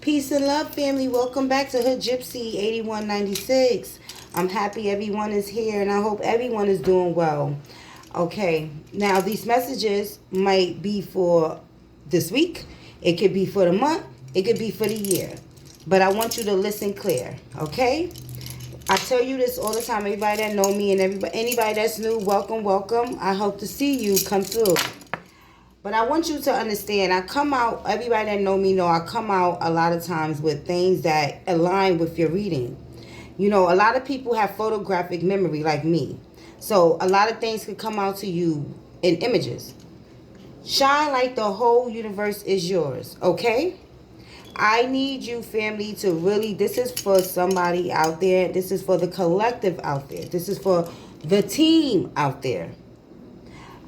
Peace and love, family. Welcome back to Hood Gypsy 8196. I'm happy everyone is here and I hope everyone is doing well. Okay, now these messages might be for this week, it could be for the month, it could be for the year. But I want you to listen clear, okay? I tell you this all the time. Everybody that know me and anybody that's new, welcome, welcome. I hope to see you come through. But I want you to understand, I come out, everybody that know me know, I come out a lot of times with things that align with your reading. You know, a lot of people have photographic memory like me. So a lot of things could come out to you in images. Shine like the whole universe is yours, okay? I need you, family, to really, this is for somebody out there. This is for the collective out there. This is for the team out there.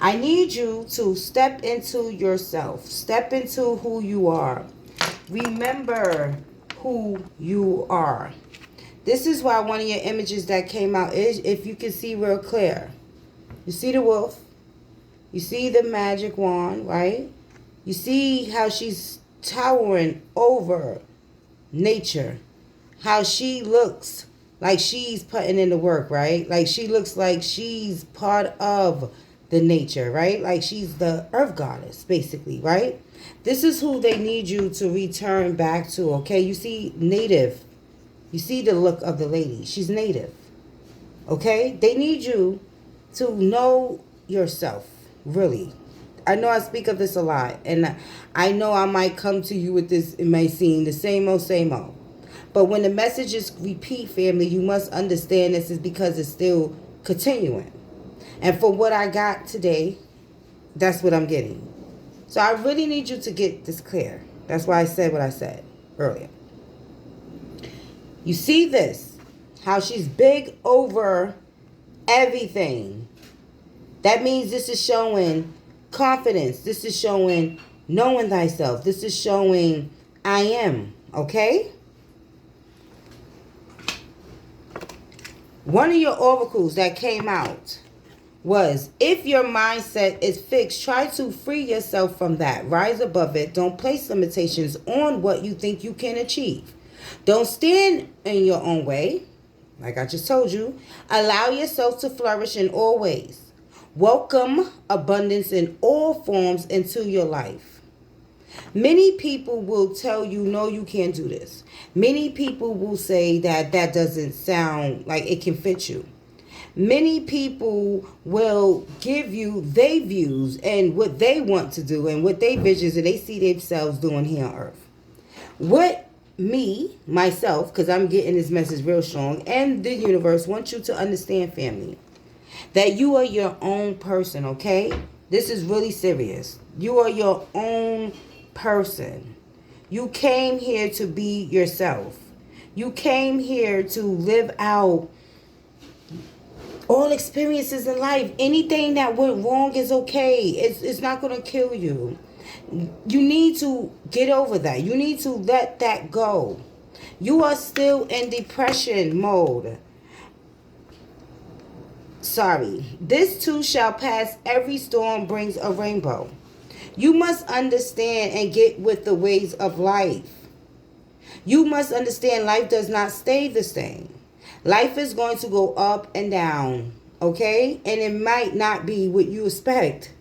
I need you to step into yourself. Step into who you are. Remember who you are. This is why one of your images that came out is, if you can see real clear. You see the wolf. You see the magic wand, right? You see how she's towering over nature. How she looks like she's putting in the work, right? Like she looks like she's part of the nature, right? Like she's the earth goddess, basically, right? This is who they need you to return back to, okay? You see native. You see the look of the lady. She's native, okay? They need you to know yourself, really. I know I speak of this a lot, and I know I might come to you with this, it may seem the same old, same old. But when the messages repeat, family, you must understand this is because it's still continuing. And for what I got today, that's what I'm getting. So I really need you to get this clear. That's why I said what I said earlier. You see this, how she's big over everything. That means this is showing confidence. This is showing knowing thyself. This is showing I am, okay? One of your oracles that came out was, if your mindset is fixed, try to free yourself from that. Rise above it. Don't place limitations on what you think you can achieve. Don't stand in your own way. Like I just told you, allow yourself to flourish in all ways. Welcome abundance in all forms into your life. Many people will tell you, no, you can't do this. Many people will say that that doesn't sound like it can fit you. Many people will give you their views and what they want to do and what they visions and they see themselves doing here on earth. What me, myself, because I'm getting this message real strong, and the universe wants you to understand, family, that you are your own person, okay? This is really serious. You are your own person. You came here to be yourself. You came here to live out all experiences in life. Anything that went wrong is okay. It's not going to kill you. You need to get over that. You need to let that go. You are still in depression mode. Sorry. This too shall pass. Every storm brings a rainbow. You must understand and get with the ways of life. You must understand life does not stay the same. Life is going to go up and down, okay? And it might not be what you expect.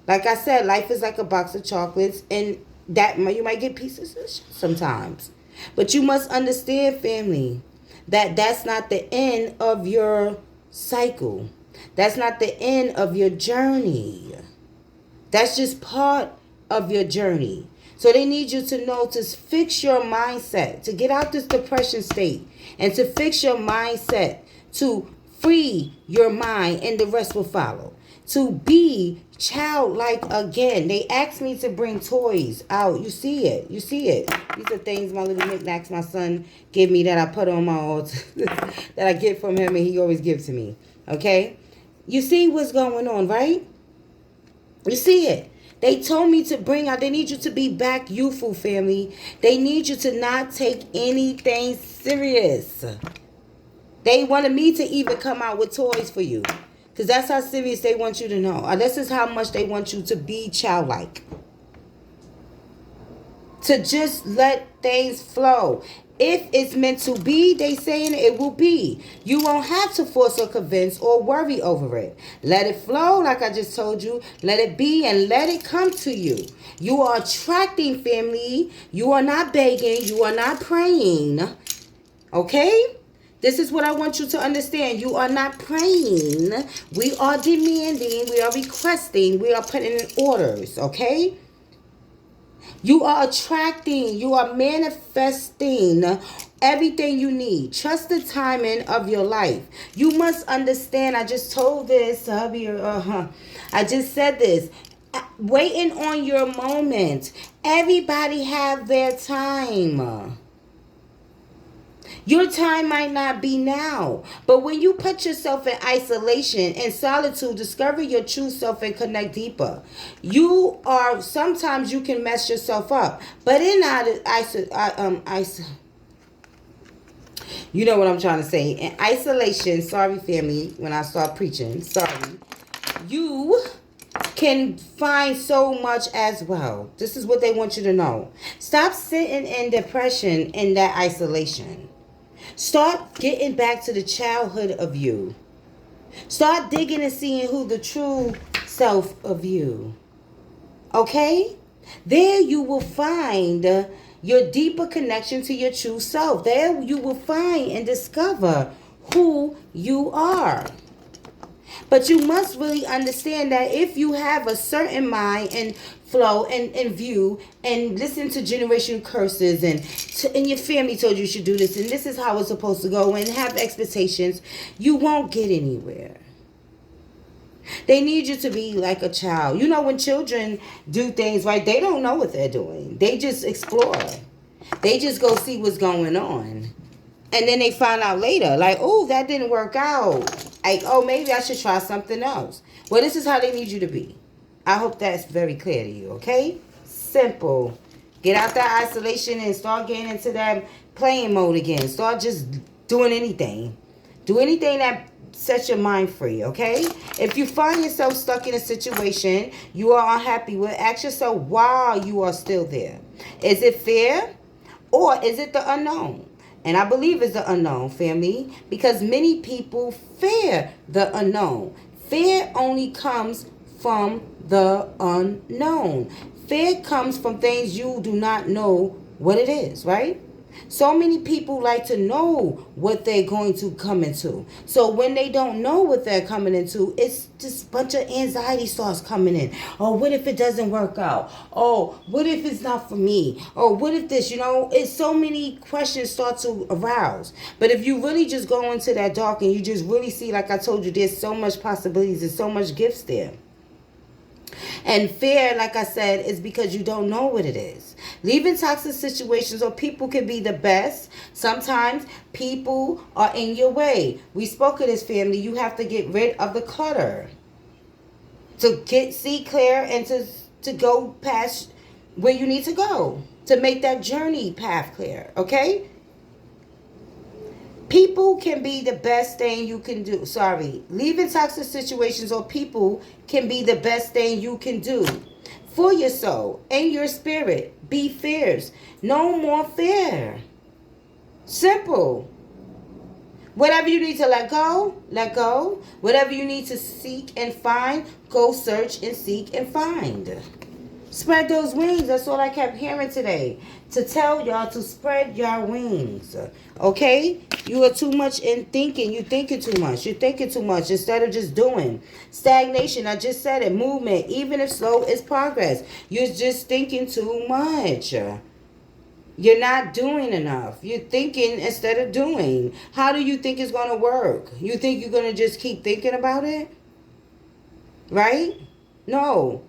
Like I said, life is like a box of chocolates, and that you might get pieces of shit sometimes. But you must understand, family, that that's not the end of your cycle. That's not the end of your journey. That's just part of your journey. So they need you to know to fix your mindset, to get out this depression state, and to fix your mindset, to free your mind, and the rest will follow. To be childlike again. They asked me to bring toys out. You see it. You see it. These are things, my little knickknacks my son gave me that I put on my altar, that I get from him and he always gives to me. Okay? You see what's going on, right? You see it. They told me to bring out, they need you to be back youthful, family. They need you to not take anything serious. They wanted me to even come out with toys for you. Because that's how serious they want you to know. This is how much they want you to be childlike. to just let things flow. If it's meant to be, they saying it will be. You won't have to force or convince or worry over it. Let it flow, like I just told you. Let it be and let it come to you. You are attracting, family. You are not begging. You are not praying. Okay? This is what I want you to understand. You are not praying. We are demanding. We are requesting. We are putting in orders. Okay? You are attracting, you are manifesting everything you need. Trust the timing of your life. You must understand, I just told this, I just said this. Waiting on your moment. Everybody have their time. Your time might not be now, but when you put yourself in isolation and solitude, discover your true self and connect deeper. Sometimes you can mess yourself up, but in you know what I'm trying to say. In isolation, sorry family, when I start preaching, sorry, you can find so much as well. This is what they want you to know. Stop sitting in depression in that isolation. Start getting back to the childhood of you. Start digging and seeing who the true self of you. Okay? There you will find your deeper connection to your true self. There you will find and discover who you are. But you must really understand that if you have a certain mind and flow and view and listen to generation curses and your family told you should do this and this is how it's supposed to go and have expectations, you won't get anywhere. They need you to be like a child. You know, when children do things, right, they don't know what they're doing. They just explore. They just go see what's going on. And then they find out later, like, oh, that didn't work out. Like, oh, maybe I should try something else. Well, this is how they need you to be. I hope that's very clear to you, okay? Simple. Get out that isolation and start getting into that playing mode again. Start just doing anything. Do anything that sets your mind free, okay? If you find yourself stuck in a situation you are unhappy with, ask yourself why you are still there. Is it fear or is it the unknown? And I believe it's the unknown, family, because many people fear the unknown. Fear only comes from the unknown. Fear comes from things you do not know what it is, right? So many people like to know what they're going to come into. So when they don't know what they're coming into, it's just a bunch of anxiety starts coming in. Oh, what if it doesn't work out? Oh, what if it's not for me? Oh, what if this, it's so many questions start to arouse. But if you really just go into that dark and you just really see, like I told you, there's so much possibilities, there's so much gifts there. And fear, like I said, is because you don't know what it is. Leaving toxic situations or people can be the best. Sometimes people are in your way. We spoke of this, family. You have to get rid of the clutter to see clear and to go past where you need to go, to make that journey path clear, okay? People can be the best thing you can do. Leaving toxic situations or people can be the best thing you can do for your soul and your spirit. Be fierce. No more fear. Simple. Whatever you need to let go, let go. Whatever you need to seek and find, go search and seek and find. Spread those wings. That's all I kept hearing today. To tell y'all to spread your wings. Okay? You are too much in thinking. You're thinking too much. You're thinking too much instead of just doing. Stagnation. I just said it. Movement. Even if slow, is progress. You're just thinking too much. You're not doing enough. You're thinking instead of doing. How do you think it's going to work? You think you're going to just keep thinking about it? Right? No.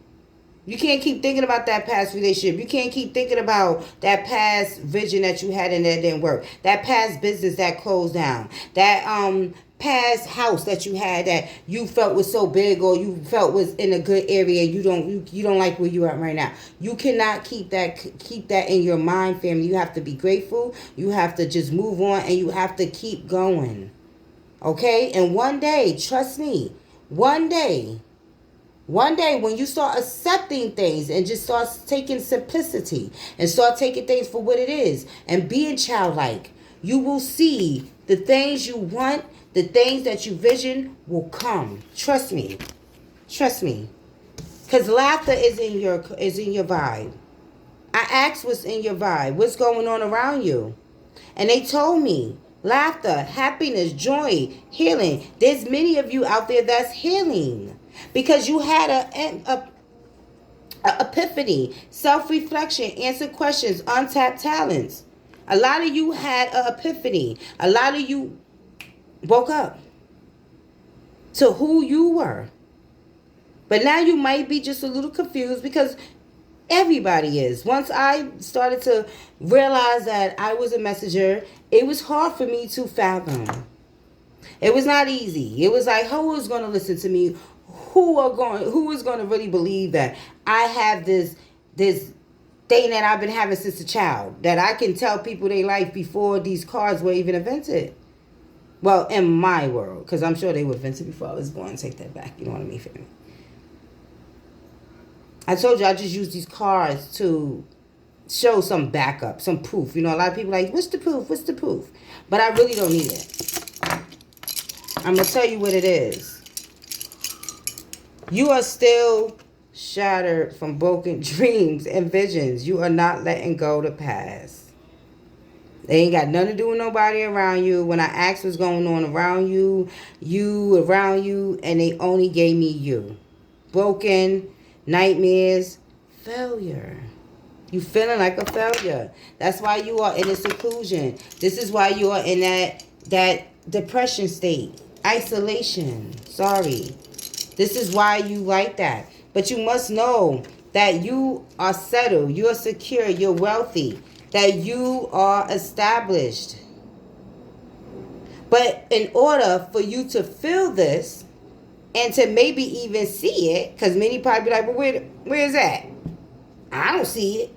You can't keep thinking about that past relationship. You can't keep thinking about that past vision that you had and that didn't work. That past business that closed down. That past house that you had that you felt was so big or you felt was in a good area. You don't like where you're at right now. You cannot keep that in your mind, family. You have to be grateful. You have to just move on and you have to keep going. Okay? And one day, trust me, one day One day when you start accepting things and just start taking simplicity and start taking things for what it is and being childlike, you will see the things you want, the things that you vision will come. Trust me. Trust me. Because laughter is in your vibe. I asked what's in your vibe. What's going on around you? And they told me laughter, happiness, joy, healing. There's many of you out there that's healing because you had a epiphany, self-reflection, answer questions, untapped talents. A lot of you had an epiphany. A lot of you woke up to who you were. But now you might be just a little confused because everybody is. Once I started to realize that I was a messenger, it was hard for me to fathom. It was not easy. It was like, who is going to listen to me? Who is going to really believe that I have this thing that I've been having since a child, that I can tell people their life before these cards were even invented? Well, in my world, because I'm sure they were invented before I was born. Take that back. You know what I mean, family? I told you I just use these cards to show some backup, some proof. You know, a lot of people are like, what's the proof? What's the proof? But I really don't need it. I'm going to tell you what it is. You are still shattered from broken dreams and visions. You are not letting go the past. They ain't got nothing to do with nobody around you. When I asked what's going on around you, and they only gave me you. Broken, nightmares, failure. You feeling like a failure. That's why you are in a seclusion. This is why you are in that depression state. Isolation. Sorry. This is why you like that. But you must know that you are settled. You are secure. You're wealthy. That you are established. But in order for you to feel this, and to maybe even see it, because many probably be like, well, where is that? I don't see it.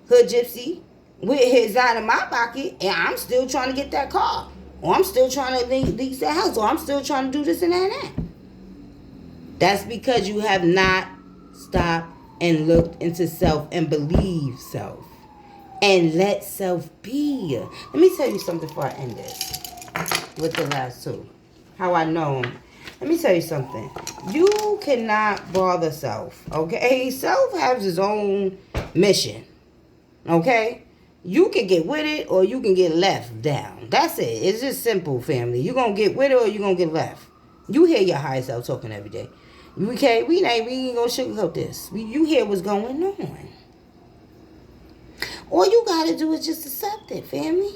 Hood Gypsy, with his out of my pocket, and I'm still trying to get that car. Or I'm still trying to lease that house. Or I'm still trying to do this and that and that. That's because you have not stopped and looked into self and believed self. And let self be. Let me tell you something before I end this. With the last two. How I know. Let me tell you something. You cannot bother self, okay? Self has its own mission, okay? You can get with it or you can get left down. That's it. It's just simple, family. You're going to get with it or you're going to get left. You hear your higher self talking every day. Okay? We ain't going to sugarcoat this. You hear what's going on. All you got to do is just accept it, family.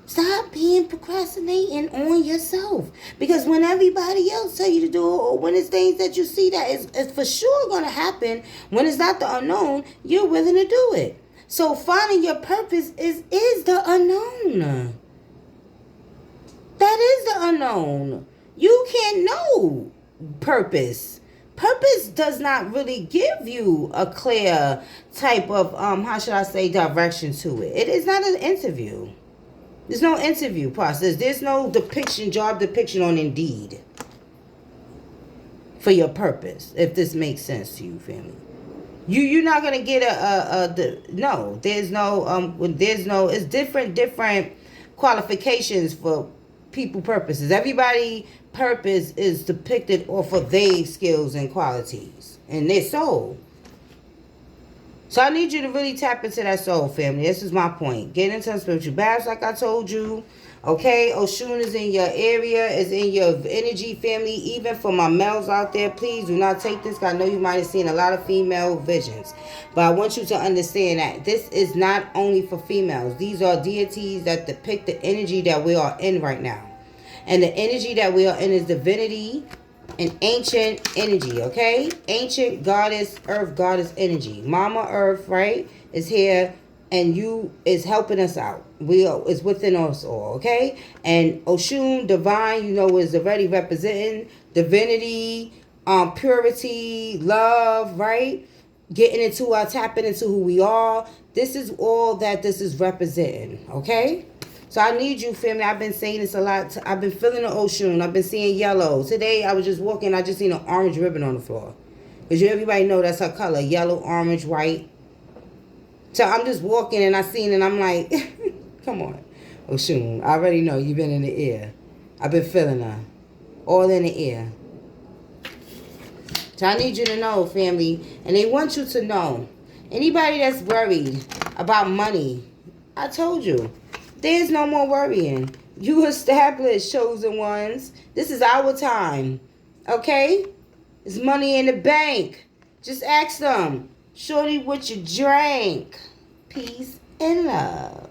Stop being procrastinating on yourself. Because when everybody else tell you to do it, or when it's things that you see that is for sure going to happen, when it's not the unknown, you're willing to do it. So finding your purpose is the unknown. That is the unknown. You can't know purpose. Purpose does not really give you a clear type of, direction to it. It is not an interview. There's no interview process. There's no job depiction on Indeed for your purpose, if this makes sense to you, family. You're not gonna get it's different qualifications for people purposes. Everybody purpose is depicted off of their skills and qualities and their soul. So I need you to really tap into that soul, family. This is my point. Get into spiritual baths like I told you. Okay, Oshun is in your area, is in your energy, family. Even for my males out there, please do not take this. I know you might have seen a lot of female visions. But I want you to understand that this is not only for females. These are deities that depict the energy that we are in right now. And the energy that we are in is divinity and ancient energy, okay? Ancient goddess, earth goddess energy. Mama Earth, right, is here and you is helping us out. Is within us all, okay? And Oshun, divine, is already representing divinity, purity, love, right? Tapping into who we are. This is all that this is representing, okay? So I need you, family. I've been saying this a lot. I've been feeling the ocean. I've been seeing yellow. Today I was just walking. I just seen an orange ribbon on the floor. Because everybody know that's her color. Yellow, orange, white. So I'm just walking and I seen it and I'm like, come on. Oshun, I already know you've been in the air. I've been feeling her. All in the air. So I need you to know, family. And they want you to know. Anybody that's worried about money, I told you. There's no more worrying. You established, chosen ones. This is our time. Okay? There's money in the bank. Just ask them. Shorty, what you drank? Peace and love.